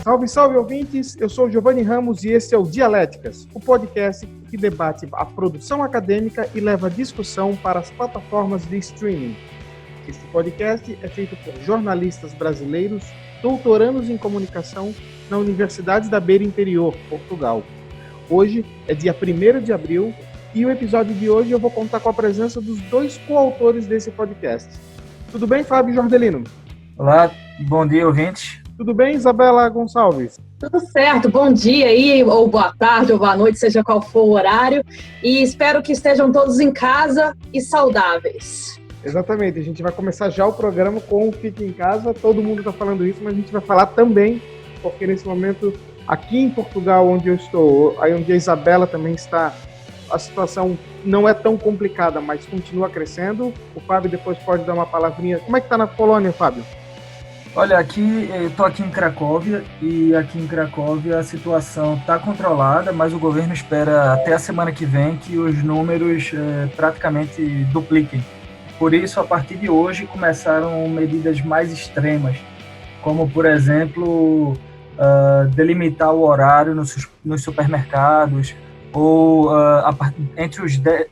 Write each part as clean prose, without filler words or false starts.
Salve, salve, ouvintes! Eu sou o Giovanni Ramos e esse é o Dialéticas, o podcast que debate a produção acadêmica e leva a discussão para as plataformas de streaming. Este podcast é feito por jornalistas brasileiros, doutorandos em comunicação na Universidade da Beira Interior, Portugal. Hoje é dia 1º de abril e o episódio de hoje eu vou contar com a presença dos dois coautores desse podcast. Tudo bem, Fábio Jordelino? Olá, bom dia, ouvintes. Tudo bem, Isabela Gonçalves? Tudo certo, bom dia aí, ou boa tarde, ou boa noite, seja qual for o horário. E espero que estejam todos em casa e saudáveis. Exatamente, a gente vai começar já o programa com o Fique em Casa. Todo mundo está falando isso, mas a gente vai falar também, porque nesse momento, aqui em Portugal, onde eu estou, aí onde a Isabela também está, a situação não é tão complicada, mas continua crescendo. O Fábio depois pode dar uma palavrinha. Como é que está na Polônia, Fábio? Olha, eu estou aqui em Cracóvia e aqui em Cracóvia a situação está controlada, mas o governo espera até a semana que vem que os números praticamente dupliquem. Por isso, a partir de hoje, começaram medidas mais extremas, como, por exemplo, delimitar o horário nos supermercados, ou entre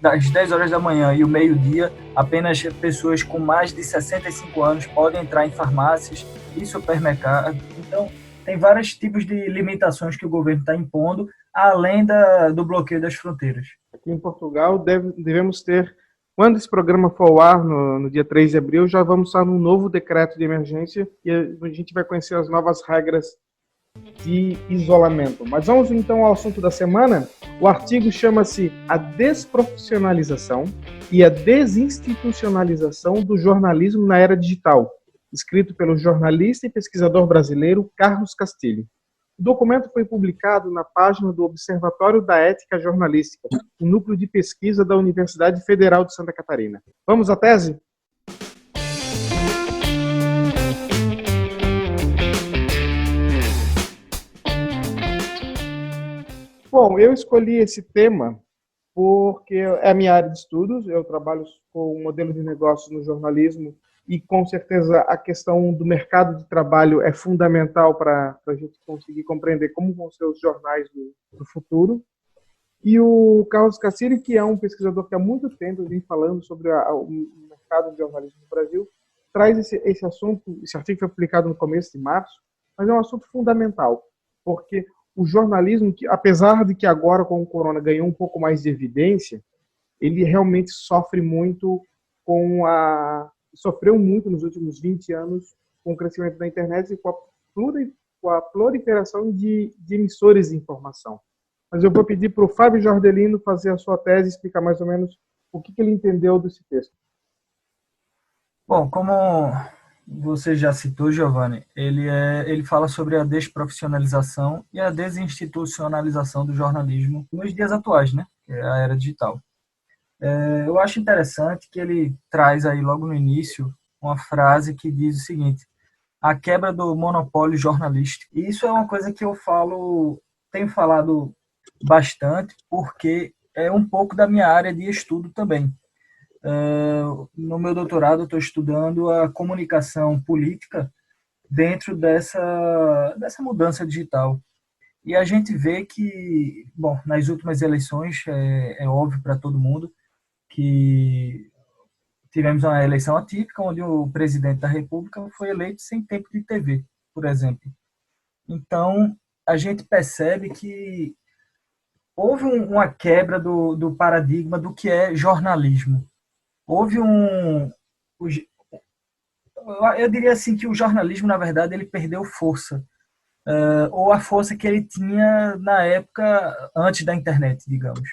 as 10 horas da manhã e o meio-dia, apenas pessoas com mais de 65 anos podem entrar em farmácias e supermercados. Então, tem vários tipos de limitações que o governo está impondo, além do bloqueio das fronteiras. Aqui em Portugal, devemos ter, quando esse programa for ao ar, no dia 3 de abril, já vamos estar num novo decreto de emergência e a gente vai conhecer as novas regras de isolamento. Mas vamos então ao assunto da semana. O artigo chama-se A Desprofissionalização e a Desinstitucionalização do Jornalismo na Era Digital, escrito pelo jornalista e pesquisador brasileiro Carlos Castilho. O documento foi publicado na página do Observatório da Ética Jornalística, o núcleo de pesquisa da Universidade Federal de Santa Catarina. Vamos à tese? Bom, eu escolhi esse tema porque é a minha área de estudos. Eu trabalho com um modelo de negócio no jornalismo e, com certeza, a questão do mercado de trabalho é fundamental para a gente conseguir compreender como vão ser os jornais do futuro. E o Carlos Castilho, que é um pesquisador que há muito tempo vem falando sobre o mercado de jornalismo no Brasil, traz esse assunto. Esse artigo foi publicado no começo de março, mas é um assunto fundamental, porque o jornalismo, que apesar de que agora com o corona ganhou um pouco mais de evidência, ele realmente sofre muito sofreu muito nos últimos 20 anos com o crescimento da internet e com a proliferação de emissores de informação. Mas eu vou pedir para o Fábio Jordelino fazer a sua tese e explicar mais ou menos o que ele entendeu desse texto. Bom, como você já citou, Giovanni, ele fala sobre a desprofissionalização e a desinstitucionalização do jornalismo nos dias atuais, né? Que é a era digital. Eu acho interessante que ele traz aí logo no início uma frase que diz o seguinte: a quebra do monopólio jornalístico. E isso é uma coisa que eu tenho falado bastante, porque é um pouco da minha área de estudo também. No meu doutorado, eu estou estudando a comunicação política dentro dessa mudança digital. E a gente vê que, bom, nas últimas eleições, é óbvio para todo mundo que tivemos uma eleição atípica, onde o presidente da República foi eleito sem tempo de TV, por exemplo. Então, a gente percebe que houve uma quebra do paradigma do que é jornalismo. Houve eu diria assim que o jornalismo, na verdade, ele perdeu força, ou a força que ele tinha na época antes da internet, digamos.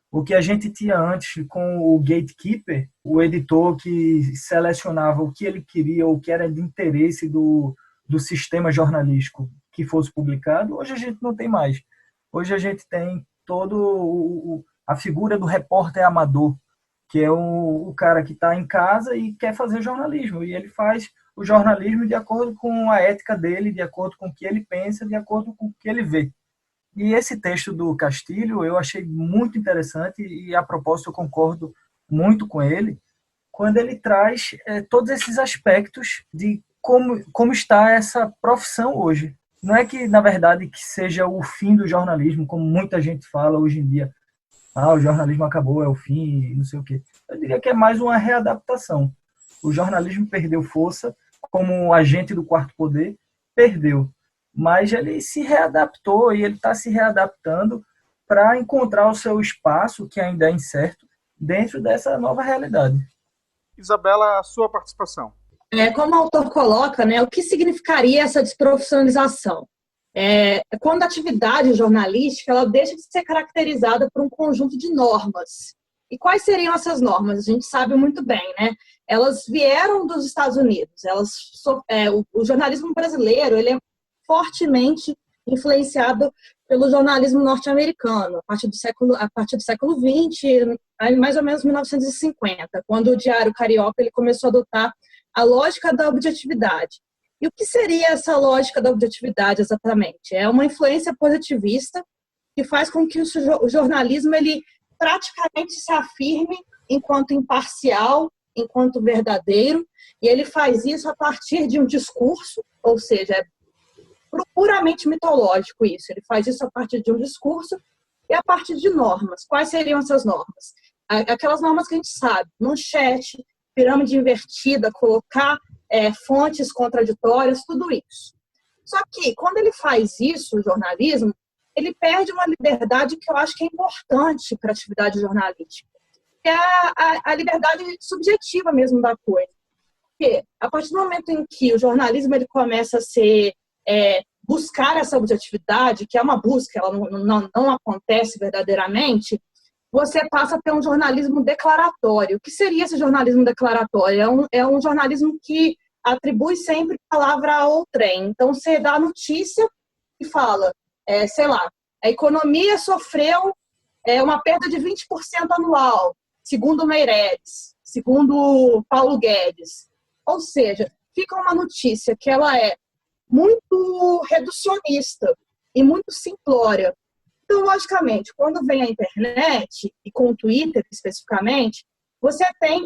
O que a gente tinha antes com o gatekeeper, o editor que selecionava o que ele queria, o que era de interesse do sistema jornalístico que fosse publicado, hoje a gente não tem mais. Hoje a gente tem a figura do repórter amador, que é o cara que está em casa e quer fazer jornalismo. E ele faz o jornalismo de acordo com a ética dele, de acordo com o que ele pensa, de acordo com o que ele vê. E esse texto do Castilho eu achei muito interessante e, a propósito, eu concordo muito com ele, quando ele traz todos esses aspectos de como está essa profissão hoje. Não é que, na verdade, que seja o fim do jornalismo, como muita gente fala hoje em dia. O jornalismo acabou, é o fim, não sei o quê. Eu diria que é mais uma readaptação. O jornalismo perdeu força, como agente do quarto poder, perdeu. Mas ele se readaptou e ele está se readaptando para encontrar o seu espaço, que ainda é incerto, dentro dessa nova realidade. Isabela, a sua participação. Como o autor coloca, né, o que significaria essa desprofissionalização? Quando a atividade jornalística ela deixa de ser caracterizada por um conjunto de normas. E quais seriam essas normas? A gente sabe muito bem, né? Elas vieram dos Estados Unidos. O jornalismo brasileiro ele é fortemente influenciado pelo jornalismo norte-americano, a partir do século XX, mais ou menos 1950, quando o Diário Carioca ele começou a adotar a lógica da objetividade. E o que seria essa lógica da objetividade exatamente? É uma influência positivista que faz com que o jornalismo ele praticamente se afirme enquanto imparcial, enquanto verdadeiro, e ele faz isso a partir de um discurso, ou seja, é puramente mitológico isso. Ele faz isso a partir de um discurso e a partir de normas. Quais seriam essas normas? Aquelas normas que a gente sabe, manchete, pirâmide invertida, colocar fontes contraditórias, tudo isso. Só que, quando ele faz isso, o jornalismo, ele perde uma liberdade que eu acho que é importante para a atividade jornalística, que é a liberdade subjetiva mesmo da coisa. Porque, a partir do momento em que o jornalismo ele começa a ser buscar essa objetividade, que é uma busca, ela não acontece verdadeiramente, você passa a ter um jornalismo declaratório. O que seria esse jornalismo declaratório? É um jornalismo que atribui sempre palavra ao trem. Então, você dá a notícia e fala, sei lá, a economia sofreu uma perda de 20% anual, segundo Meireles, segundo Paulo Guedes. Ou seja, fica uma notícia que ela é muito reducionista e muito simplória. Então, logicamente, quando vem a internet, e com o Twitter especificamente,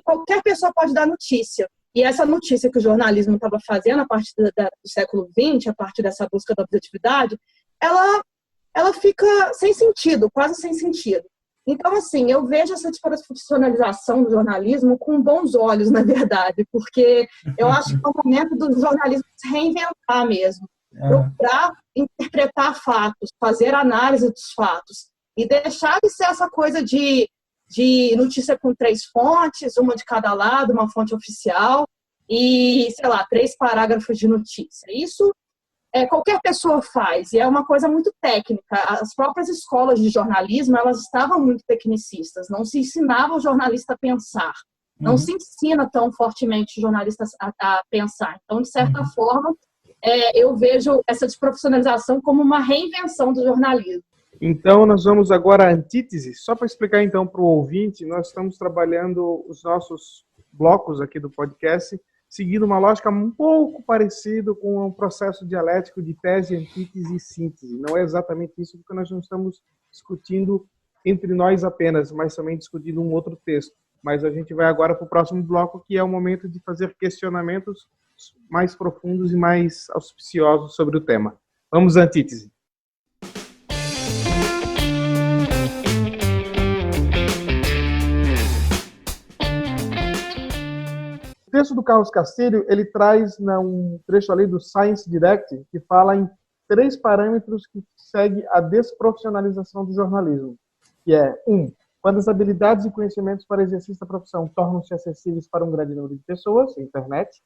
qualquer pessoa pode dar notícia. E essa notícia que o jornalismo estava fazendo a partir do século XX, a partir dessa busca da objetividade, ela fica sem sentido, quase sem sentido. Então, assim, eu vejo essa desprofissionalização do jornalismo com bons olhos, na verdade, porque eu acho que é o momento do jornalismo se reinventar mesmo, procurar interpretar fatos, fazer análise dos fatos e deixar de ser essa coisa de notícia com 3 fontes, uma de cada lado, uma fonte oficial e, sei lá, 3 parágrafos de notícia. Isso qualquer pessoa faz, e é uma coisa muito técnica. As próprias escolas de jornalismo, elas estavam muito tecnicistas, não se ensinava o jornalista a pensar, não se ensina tão fortemente os jornalistas a pensar. Então, de certa forma, eu vejo essa desprofissionalização como uma reinvenção do jornalismo. Então, nós vamos agora à antítese. Só para explicar, então, para o ouvinte, nós estamos trabalhando os nossos blocos aqui do podcast seguindo uma lógica um pouco parecida com um processo dialético de tese, antítese e síntese. Não é exatamente isso, porque nós não estamos discutindo entre nós apenas, mas também discutindo um outro texto. Mas a gente vai agora para o próximo bloco, que é o momento de fazer questionamentos mais profundos e mais auspiciosos sobre o tema. Vamos à antítese. O texto do Carlos Castilho, ele traz um trecho ali do Science Direct, que fala em 3 parâmetros que seguem a desprofissionalização do jornalismo, que é 1. Quando as habilidades e conhecimentos para exercício da profissão tornam-se acessíveis para um grande número de pessoas, internet,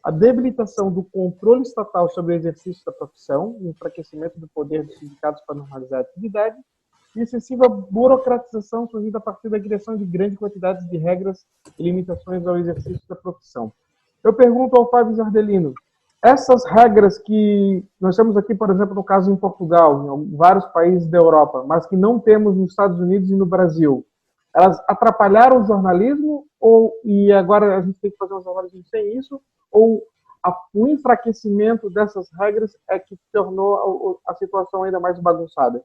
a debilitação do controle estatal sobre o exercício da profissão, o enfraquecimento do poder dos sindicatos para normalizar a atividade, e excessiva burocratização surgida a partir da criação de grande quantidade de regras e limitações ao exercício da profissão. Eu pergunto ao Fábio Jardelino, essas regras que nós temos aqui, por exemplo, no caso em Portugal, em vários países da Europa, mas que não temos nos Estados Unidos e no Brasil, elas atrapalharam o jornalismo e agora a gente tem que fazer um jornalismo sem isso? Ou o enfraquecimento dessas regras é que tornou a situação ainda mais bagunçada?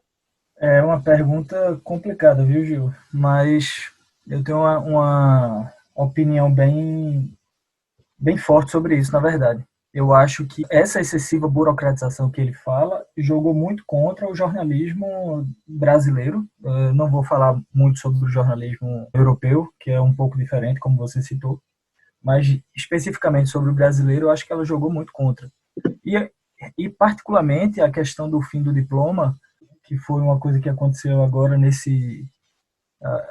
É uma pergunta complicada, viu, Gil? Mas eu tenho uma opinião bem forte sobre isso, na verdade. eu acho que essa excessiva burocratização que ele fala jogou muito contra o jornalismo brasileiro. Não vou falar muito sobre o jornalismo europeu, que é um pouco diferente, como você citou, mas especificamente sobre o brasileiro, eu acho que ela jogou muito contra. E particularmente a questão do fim do diploma, que foi uma coisa que aconteceu agora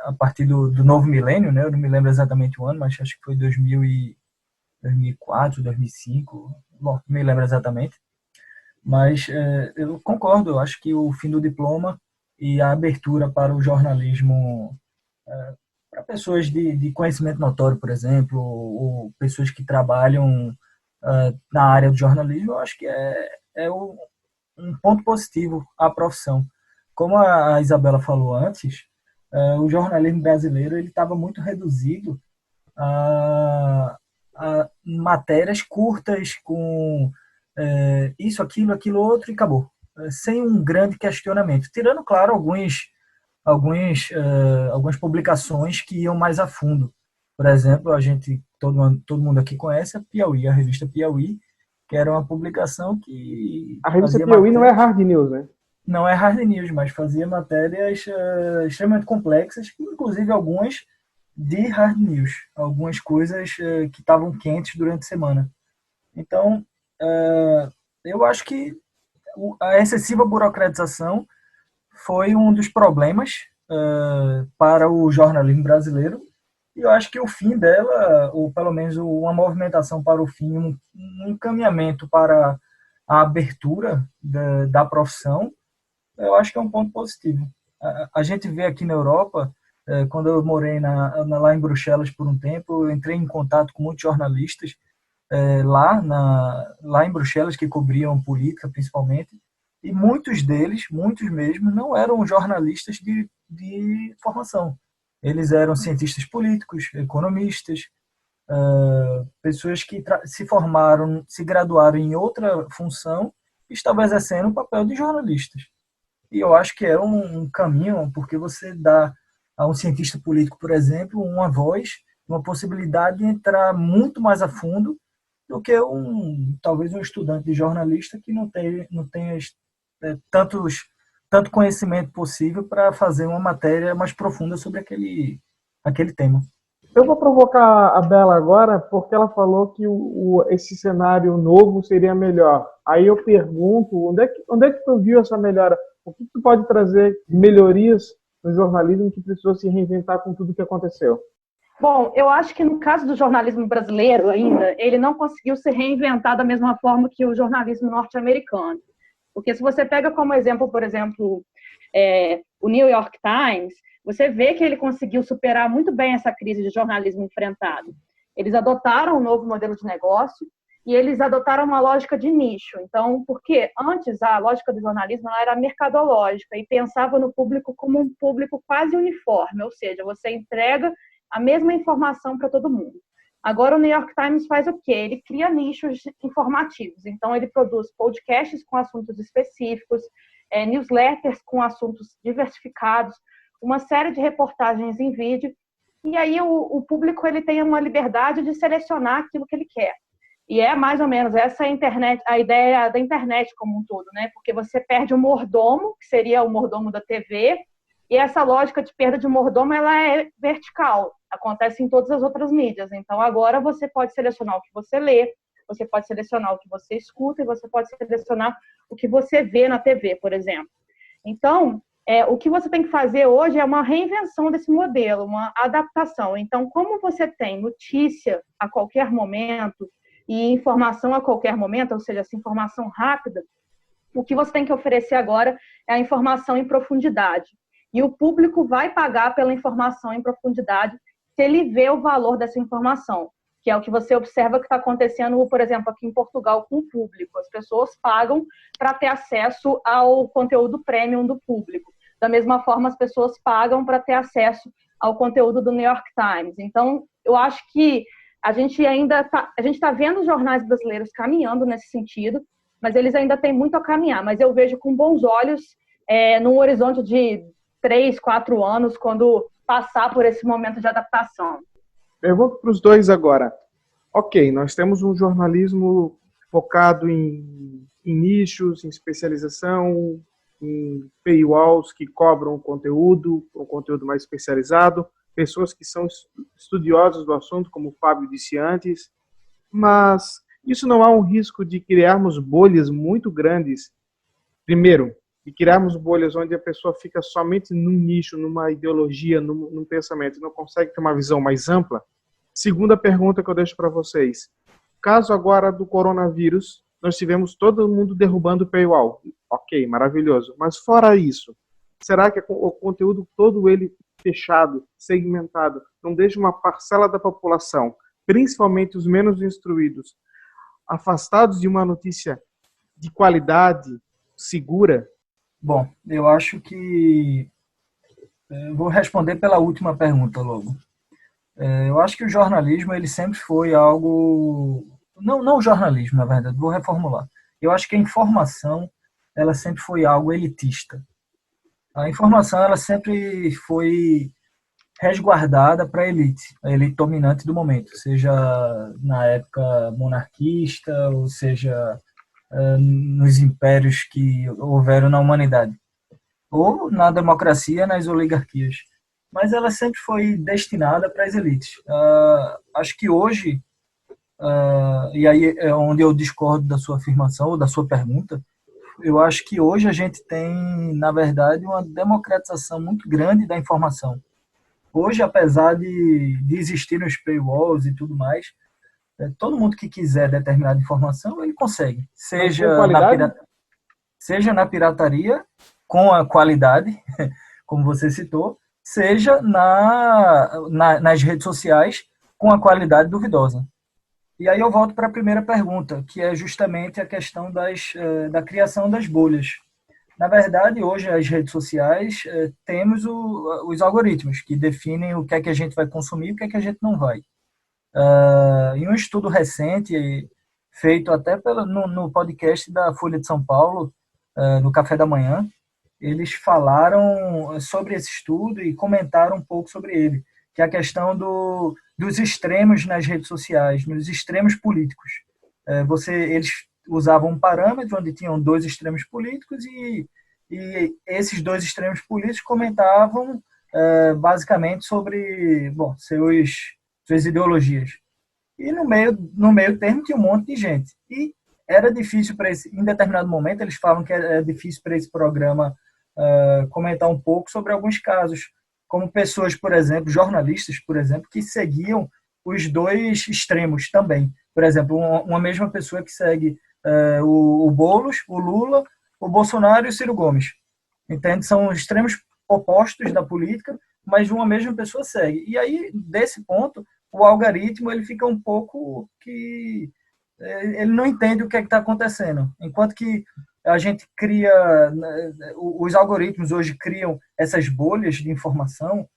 a partir do novo milênio, né? Eu não me lembro exatamente o ano, mas acho que foi 2004, 2005, bom, não me lembro exatamente. Mas eu concordo, eu acho que o fim do diploma e a abertura para o jornalismo para pessoas de conhecimento notório, por exemplo, ou pessoas que trabalham na área do jornalismo, eu acho que um ponto positivo à profissão. Como a Isabela falou antes, o jornalismo brasileiro ele estava muito reduzido a matérias curtas com isso, aquilo outro e acabou. Sem um grande questionamento. Tirando, claro, algumas publicações que iam mais a fundo. Por exemplo, todo mundo aqui conhece a Piauí, a revista Piauí, que era uma publicação que A revista fazia Piauí não é matérias, hard news, né? não é hard news, mas fazia matérias extremamente complexas, inclusive algumas de hard news, algumas coisas que estavam quentes durante a semana. Então, eu acho que a excessiva burocratização foi um dos problemas para o jornalismo brasileiro. E eu acho que o fim dela, ou pelo menos uma movimentação para o fim, um encaminhamento para a abertura da profissão, eu acho que é um ponto positivo. A gente vê aqui na Europa, quando eu morei lá em Bruxelas por um tempo, eu entrei em contato com muitos jornalistas lá em Bruxelas, que cobriam política principalmente, e muitos deles, muitos mesmo, não eram jornalistas de formação. Eles eram cientistas políticos, economistas, pessoas que se formaram, se graduaram em outra função e estavam exercendo o papel de jornalistas. E eu acho que é um caminho, porque você dá a um cientista político, por exemplo, uma voz, uma possibilidade de entrar muito mais a fundo do que talvez um estudante de jornalista que não tenha tanto conhecimento possível para fazer uma matéria mais profunda sobre aquele tema. Eu vou provocar a Bela agora, porque ela falou que esse cenário novo seria melhor. Aí eu pergunto, onde é que tu viu essa melhora? O que tu pode trazer melhorias no jornalismo que precisou se reinventar com tudo que aconteceu? Bom, eu acho que no caso do jornalismo brasileiro ainda, ele não conseguiu se reinventar da mesma forma que o jornalismo norte-americano. Porque se você pega como exemplo, por exemplo, o New York Times, você vê que ele conseguiu superar muito bem essa crise de jornalismo enfrentado. Eles adotaram um novo modelo de negócio e eles adotaram uma lógica de nicho. Então, porque antes a lógica do jornalismo era mercadológica e pensava no público como um público quase uniforme, ou seja, você entrega a mesma informação para todo mundo. Agora o New York Times faz o quê? Ele cria nichos informativos. Então, ele produz podcasts com assuntos específicos, newsletters com assuntos diversificados, uma série de reportagens em vídeo. E aí o público ele tem uma liberdade de selecionar aquilo que ele quer. E é mais ou menos essa a ideia da internet como um todo, né? Porque você perde o mordomo, que seria o mordomo da TV, e essa lógica de perda de mordomo ela é vertical, acontece em todas as outras mídias. Então, agora você pode selecionar o que você lê, você pode selecionar o que você escuta e você pode selecionar o que você vê na TV, por exemplo. Então, o que você tem que fazer hoje é uma reinvenção desse modelo, uma adaptação. Então, como você tem notícia a qualquer momento e informação a qualquer momento, ou seja, essa informação rápida, o que você tem que oferecer agora é a informação em profundidade. E o público vai pagar pela informação em profundidade se ele vê o valor dessa informação, que é o que você observa que está acontecendo, por exemplo, aqui em Portugal com o público. As pessoas pagam para ter acesso ao conteúdo premium do público. Da mesma forma, as pessoas pagam para ter acesso ao conteúdo do New York Times. Então, eu acho que a gente está vendo os jornais brasileiros caminhando nesse sentido, mas eles ainda têm muito a caminhar. Mas eu vejo com bons olhos, num horizonte de 3, 4 anos, quando passar por esse momento de adaptação. Pergunto para os dois agora. Ok, nós temos um jornalismo focado em nichos, em especialização, em paywalls que cobram conteúdo, um conteúdo mais especializado, pessoas que são estudiosos do assunto, como o Fábio disse antes, mas isso não há um risco de criarmos bolhas muito grandes. Primeiro, de criarmos bolhas onde a pessoa fica somente num nicho, numa ideologia, num pensamento, não consegue ter uma visão mais ampla. Segunda pergunta que eu deixo para vocês. Caso agora do coronavírus, nós tivemos todo mundo derrubando o paywall. Ok, maravilhoso. Mas fora isso, será que o conteúdo todo ele fechado, segmentado, não deixa uma parcela da população, principalmente os menos instruídos, afastados de uma notícia de qualidade, segura? Bom, eu acho que... vou responder pela última pergunta logo. Eu acho que o jornalismo ele sempre foi algo... Não o jornalismo, na verdade, vou reformular. Eu acho que a informação ela sempre foi algo elitista. A informação ela sempre foi resguardada para a elite dominante do momento, seja na época monarquista, ou seja nos impérios que houveram na humanidade, ou na democracia, nas oligarquias. Mas ela sempre foi destinada para as elites. Acho que hoje, e aí é onde eu discordo da sua afirmação ou da sua pergunta, eu acho que hoje a gente tem, na verdade, uma democratização muito grande da informação. Hoje, apesar de existir os paywalls e tudo mais, todo mundo que quiser determinada informação, ele consegue. Seja na pirataria, com a qualidade, como você citou, seja nas redes sociais, com a qualidade duvidosa. E aí eu volto para a primeira pergunta, que é justamente a questão da criação das bolhas. Na verdade, hoje, as redes sociais, temos os algoritmos que definem o que é que a gente vai consumir e o que é que a gente não vai. Em um estudo recente, feito até no podcast da Folha de São Paulo, no Café da Manhã, eles falaram sobre esse estudo e comentaram um pouco sobre ele, que é a questão dos extremos nas redes sociais, nos extremos políticos. Eles usavam um parâmetro onde tinham dois extremos políticos e esses dois extremos políticos comentavam basicamente sobre suas ideologias. E no meio termo tinha um monte de gente. E era difícil em determinado momento, eles falam que era difícil para esse programa comentar um pouco sobre alguns casos, como pessoas, por exemplo, jornalistas, por exemplo, que seguiam os dois extremos também. Por exemplo, uma mesma pessoa que segue o Boulos, o Lula, o Bolsonaro e o Ciro Gomes. Entende? São extremos opostos da política, mas uma mesma pessoa segue. E aí, desse ponto, o algoritmo ele fica um pouco que ele não entende o que é que está acontecendo. Enquanto que a gente cria, os algoritmos hoje criam essas bolhas de informação,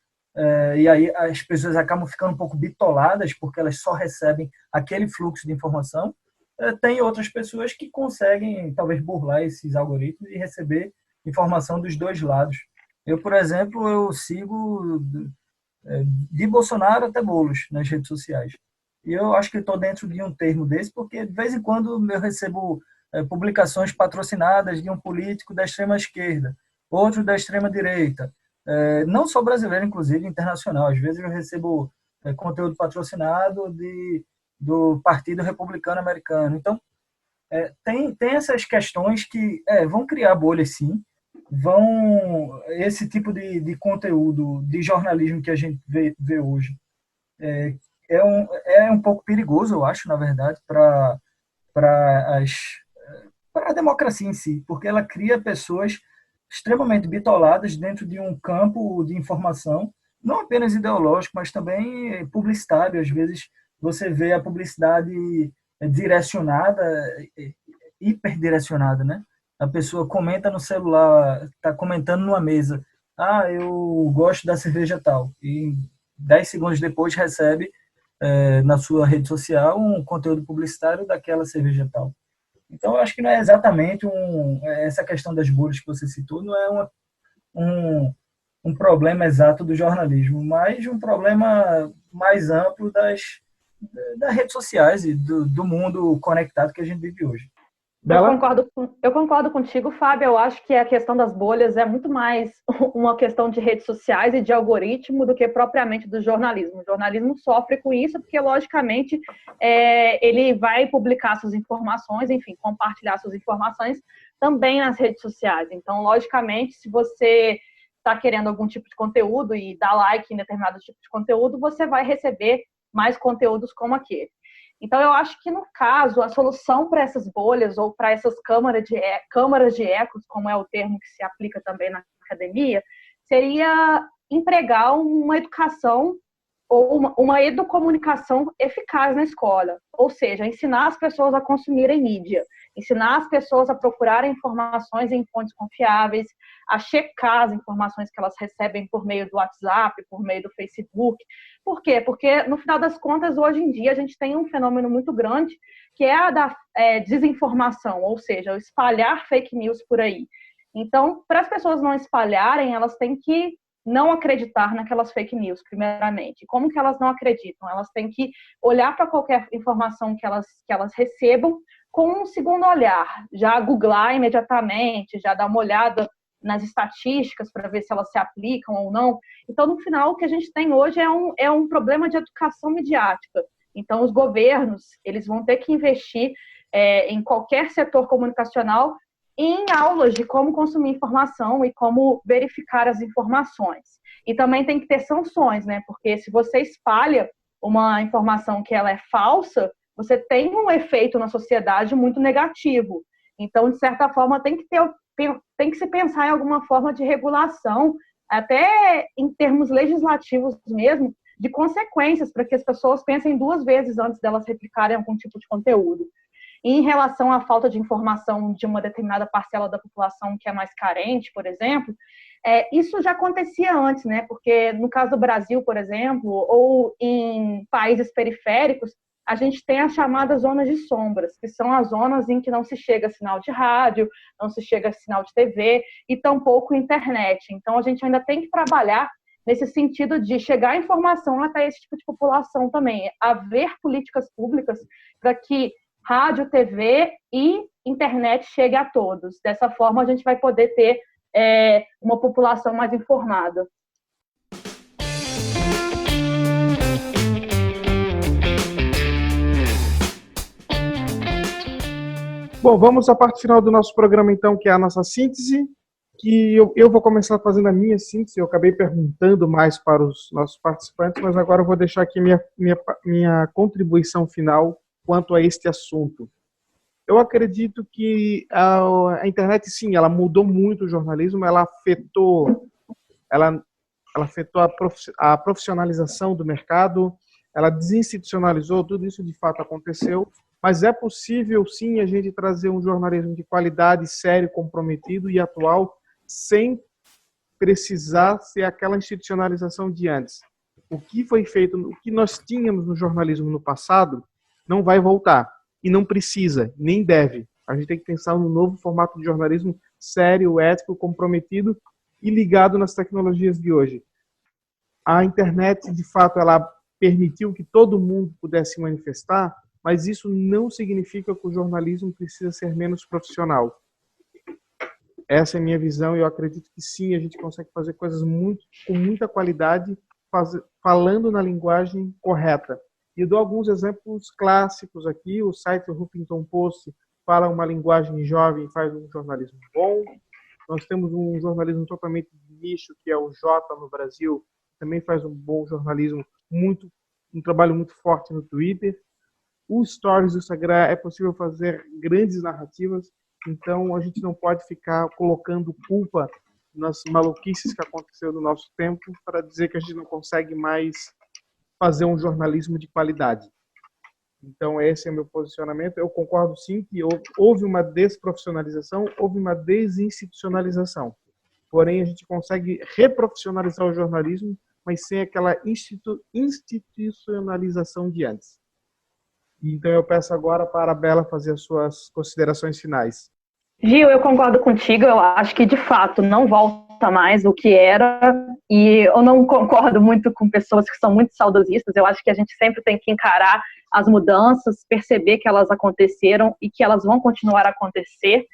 e aí as pessoas acabam ficando um pouco bitoladas porque elas só recebem aquele fluxo de informação. Tem outras pessoas que conseguem talvez burlar esses algoritmos e receber informação dos dois lados. Eu, por exemplo, eu sigo de Bolsonaro até Boulos nas redes sociais. E eu acho que estou dentro de um termo desse, porque de vez em quando eu recebo publicações patrocinadas de um político da extrema-esquerda, outro da extrema-direita, não só brasileiro, inclusive internacional. Às vezes eu recebo conteúdo patrocinado do Partido Republicano Americano. Então, tem essas questões que vão criar bolhas, sim. Esse tipo de conteúdo, de jornalismo que a gente vê hoje, é um pouco perigoso, eu acho, na verdade, para a democracia em si, porque ela cria pessoas extremamente bitoladas dentro de um campo de informação, não apenas ideológico, mas também publicitário. Às vezes você vê a publicidade direcionada, hiperdirecionada, né? A pessoa comenta no celular, está comentando numa mesa, eu gosto da cerveja tal, e 10 segundos depois recebe na sua rede social um conteúdo publicitário daquela cerveja tal. Então, eu acho que não é exatamente essa questão das bolhas que você citou, não é um problema exato do jornalismo, mas um problema mais amplo das redes sociais e do mundo conectado que a gente vive hoje. Eu concordo contigo, Fábio. Eu acho que a questão das bolhas é muito mais uma questão de redes sociais e de algoritmo do que propriamente do jornalismo. O jornalismo sofre com isso porque, logicamente, ele vai publicar suas informações, enfim, compartilhar suas informações também nas redes sociais. Então, logicamente, se você está querendo algum tipo de conteúdo e dá like em determinado tipo de conteúdo, você vai receber mais conteúdos como aquele. Então, eu acho que, no caso, a solução para essas bolhas ou para essas câmaras de ecos, como é o termo que se aplica também na academia, seria empregar uma educação ou uma educomunicação eficaz na escola. Ou seja, ensinar as pessoas a consumirem mídia, ensinar as pessoas a procurarem informações em fontes confiáveis, a checar as informações que elas recebem por meio do WhatsApp, por meio do Facebook. Por quê? Porque, no final das contas, hoje em dia, a gente tem um fenômeno muito grande, que é a da desinformação, ou seja, o espalhar fake news por aí. Então, para as pessoas não espalharem, elas têm que não acreditar naquelas fake news, primeiramente. Como que elas não acreditam? Elas têm que olhar para qualquer informação que elas recebam com um segundo olhar, já googlar imediatamente, já dar uma olhada nas estatísticas para ver se elas se aplicam ou não. Então, no final, o que a gente tem hoje é um problema de educação midiática. Então, os governos, eles vão ter que investir em qualquer setor comunicacional em aulas de como consumir informação e como verificar as informações. E também tem que ter sanções, né? Porque se você espalha uma informação que ela é falsa, você tem um efeito na sociedade muito negativo. Então, de certa forma, tem que se pensar em alguma forma de regulação, até em termos legislativos mesmo, de consequências para que as pessoas pensem duas vezes antes delas replicarem algum tipo de conteúdo. Em relação à falta de informação de uma determinada parcela da população que é mais carente, por exemplo, isso já acontecia antes, né? Porque no caso do Brasil, por exemplo, ou em países periféricos, a gente tem as chamadas zonas de sombras, que são as zonas em que não se chega sinal de rádio, não se chega sinal de TV e tampouco internet. Então, a gente ainda tem que trabalhar nesse sentido de chegar a informação até esse tipo de população também, haver políticas públicas para que rádio, TV e internet chegue a todos. Dessa forma, a gente vai poder ter uma população mais informada. Bom, vamos à parte final do nosso programa, então, que é a nossa síntese, que eu vou começar fazendo a minha síntese. Eu acabei perguntando mais para os nossos participantes, mas agora eu vou deixar aqui minha contribuição final quanto a este assunto. Eu acredito que a internet, sim, ela mudou muito o jornalismo, ela afetou a profissionalização do mercado, ela desinstitucionalizou, tudo isso de fato aconteceu, mas é possível, sim, a gente trazer um jornalismo de qualidade, sério, comprometido e atual, sem precisar ser aquela institucionalização de antes. O que foi feito, o que nós tínhamos no jornalismo no passado, não vai voltar. E não precisa, nem deve. A gente tem que pensar num novo formato de jornalismo sério, ético, comprometido e ligado nas tecnologias de hoje. A internet, de fato, ela permitiu que todo mundo pudesse se manifestar, mas isso não significa que o jornalismo precisa ser menos profissional. Essa é a minha visão e eu acredito que sim, a gente consegue fazer coisas com muita qualidade, falando na linguagem correta. E dou alguns exemplos clássicos aqui. O site do Huffington Post fala uma linguagem jovem e faz um jornalismo bom. Nós temos um jornalismo totalmente de nicho, que é o Jota no Brasil, também faz um bom jornalismo, um trabalho muito forte no Twitter. O Stories do Instagram é possível fazer grandes narrativas, então a gente não pode ficar colocando culpa nas maluquices que aconteceu no nosso tempo para dizer que a gente não consegue mais fazer um jornalismo de qualidade. Então, esse é o meu posicionamento. Eu concordo, sim, que houve uma desprofissionalização, houve uma desinstitucionalização. Porém, a gente consegue reprofissionalizar o jornalismo, mas sem aquela institucionalização de antes. Então, eu peço agora para a Bela fazer as suas considerações finais. Gil, eu concordo contigo. Eu acho que, de fato, não volta volta mais o que era, e eu não concordo muito com pessoas que são muito saudosistas. Eu acho que a gente sempre tem que encarar as mudanças, perceber que elas aconteceram e que elas vão continuar a acontecer,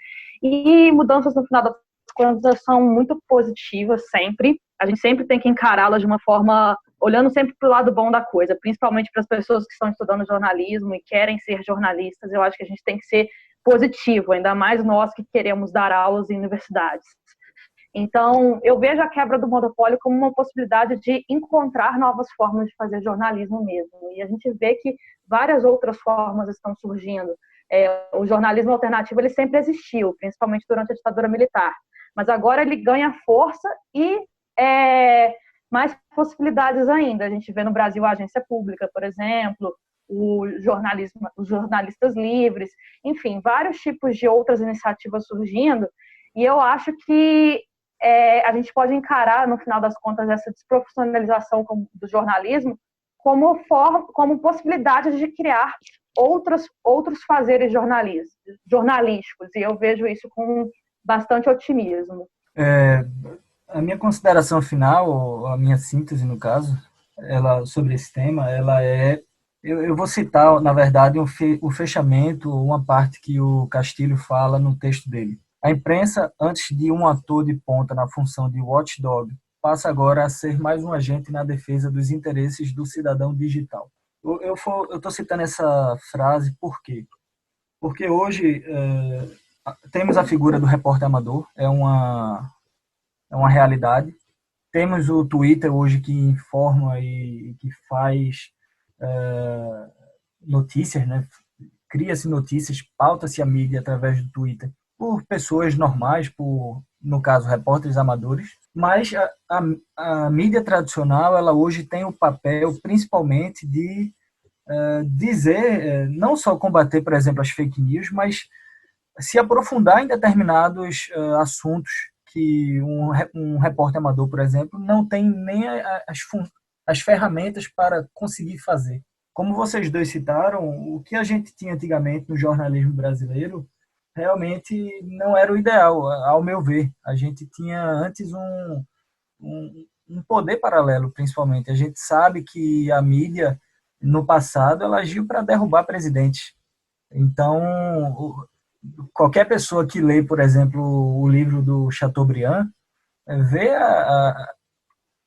e mudanças, no final das contas, são muito positivas sempre. A gente sempre tem que encará-las de uma forma, olhando sempre para o lado bom da coisa, principalmente para as pessoas que estão estudando jornalismo e querem ser jornalistas. Eu acho que a gente tem que ser positivo, ainda mais nós que queremos dar aulas em universidades. Então, eu vejo a quebra do monopólio como uma possibilidade de encontrar novas formas de fazer jornalismo mesmo. E a gente vê que várias outras formas estão surgindo. O jornalismo alternativo ele sempre existiu, principalmente durante a ditadura militar. Mas agora ele ganha força e mais possibilidades ainda. A gente vê no Brasil a agência pública, por exemplo, os jornalistas livres, enfim, vários tipos de outras iniciativas surgindo. E eu acho que a gente pode encarar, no final das contas, essa desprofissionalização do jornalismo como possibilidade de criar outros fazeres jornalísticos. E eu vejo isso com bastante otimismo. A minha consideração final, a minha síntese, no caso, sobre esse tema, eu vou citar, na verdade, o fechamento, uma parte que o Castilho fala no texto dele. A imprensa, antes de um ator de ponta na função de watchdog, passa agora a ser mais um agente na defesa dos interesses do cidadão digital. Eu estou citando essa frase por quê? Porque hoje temos a figura do repórter amador, é uma realidade. Temos o Twitter hoje que informa e que faz notícias, né? Cria-se notícias, pauta-se a mídia através do Twitter por pessoas normais, no caso, repórteres amadores. Mas a mídia tradicional, ela hoje tem o papel, principalmente, de dizer, não só combater, por exemplo, as fake news, mas se aprofundar em determinados assuntos que um repórter amador, por exemplo, não tem nem as ferramentas para conseguir fazer. Como vocês dois citaram, o que a gente tinha antigamente no jornalismo brasileiro realmente não era o ideal, ao meu ver. A gente tinha antes um poder paralelo, principalmente. A gente sabe que a mídia, no passado, ela agiu para derrubar presidentes. Então, qualquer pessoa que lê, por exemplo, o livro do Chateaubriand, vê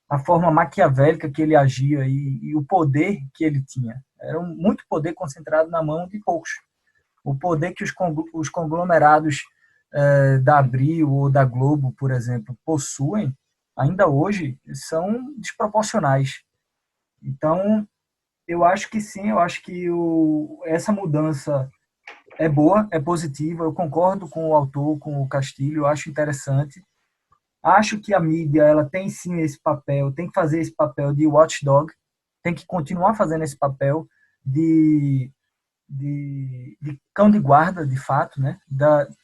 a forma maquiavélica que ele agia e o poder que ele tinha. Era muito poder concentrado na mão de poucos. O poder que os conglomerados da Abril ou da Globo, por exemplo, possuem, ainda hoje, são desproporcionais. Então, eu acho que sim, eu acho que essa mudança é boa, é positiva, eu concordo com o autor, com o Castilho, eu acho interessante. Acho que a mídia ela tem sim esse papel, tem que fazer esse papel de watchdog, tem que continuar fazendo esse papel de cão de guarda, de fato, né?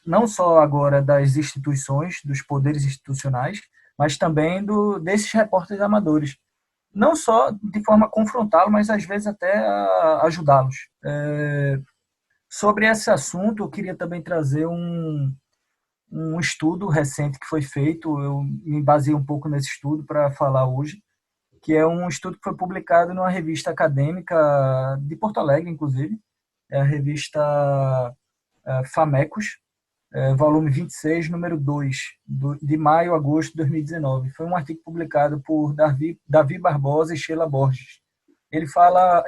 Não só agora das instituições, dos poderes institucionais, mas também desses repórteres amadores. Não só de forma a confrontá-los, mas às vezes até a ajudá-los. Sobre esse assunto, eu queria também trazer um estudo recente que foi feito, eu me baseei um pouco nesse estudo para falar hoje, que é um estudo que foi publicado numa revista acadêmica de Porto Alegre, inclusive, é a revista Famecos, volume 26, número 2, de maio a agosto de 2019. Foi um artigo publicado por Davi Barbosa e Sheila Borges. Ele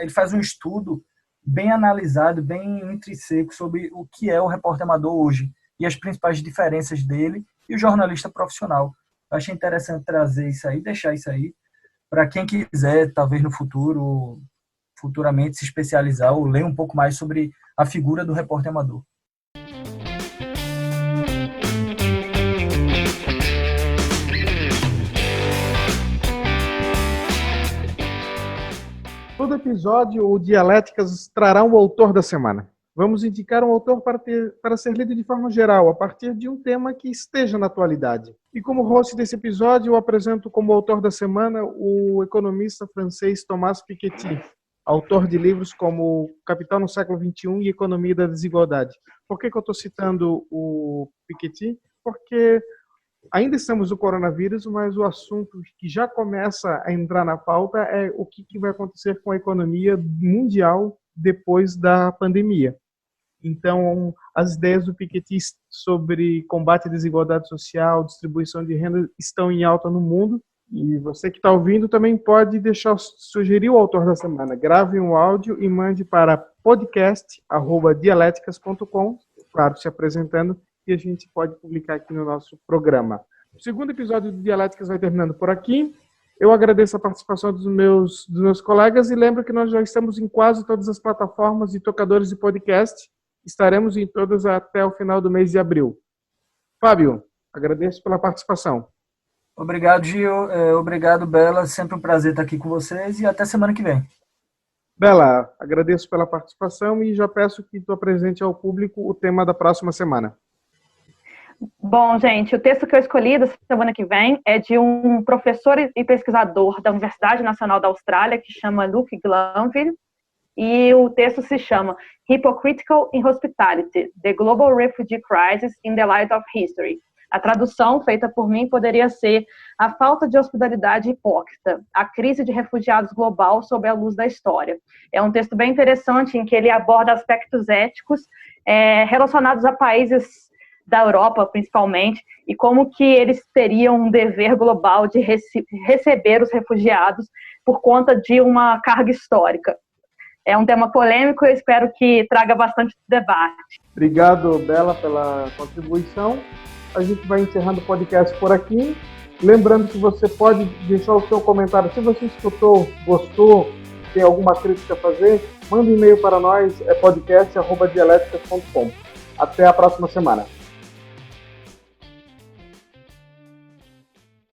faz um estudo bem analisado, bem intrínseco sobre o que é o repórter amador hoje e as principais diferenças dele e o jornalista profissional. Eu achei interessante trazer isso aí, deixar isso aí, para quem quiser, talvez no futuramente se especializar ou ler um pouco mais sobre a figura do repórter amador. Todo episódio, o Dialéticas trará um autor da semana. Vamos indicar um autor para ser lido de forma geral, a partir de um tema que esteja na atualidade. E como host desse episódio, eu apresento como autor da semana o economista francês Thomas Piketty, autor de livros como Capital no século XXI e Economia da Desigualdade. Por que eu estou citando o Piketty? Porque Ainda estamos no coronavírus, mas o assunto que já começa a entrar na pauta é o que vai acontecer com a economia mundial depois da pandemia. Então, as ideias do Piketty sobre combate à desigualdade social, distribuição de renda, estão em alta no mundo. E você que está ouvindo também pode sugerir o autor da semana. Grave um áudio e mande para podcast@dialéticas.com, claro, se apresentando, e a gente pode publicar aqui no nosso programa. O segundo episódio do Dialéticas vai terminando por aqui. Eu agradeço a participação dos meus colegas e lembro que nós já estamos em quase todas as plataformas e tocadores de podcast. Estaremos em todas até o final do mês de abril. Fábio, agradeço pela participação. Obrigado, Gil. Obrigado, Bela. Sempre um prazer estar aqui com vocês e até semana que vem. Bela, agradeço pela participação e já peço que tu apresente ao público o tema da próxima semana. Bom, gente, o texto que eu escolhi da semana que vem é de um professor e pesquisador da Universidade Nacional da Austrália, que chama Luke Glanville, e o texto se chama Hypocritical Inhospitality, The Global Refugee Crisis in the Light of History. A tradução feita por mim poderia ser A Falta de Hospitalidade Hipócrita, a Crise de Refugiados Global sob a Luz da História. É um texto bem interessante em que ele aborda aspectos éticos relacionados a países da Europa, principalmente, e como que eles teriam um dever global de receber os refugiados por conta de uma carga histórica. É um tema polêmico e eu espero que traga bastante debate. Obrigado, Bela, pela contribuição. A gente vai encerrando o podcast por aqui. Lembrando que você pode deixar o seu comentário. Se você escutou, gostou, tem alguma crítica a fazer, manda um e-mail para nós, podcast@dialéticas.com. Até a próxima semana.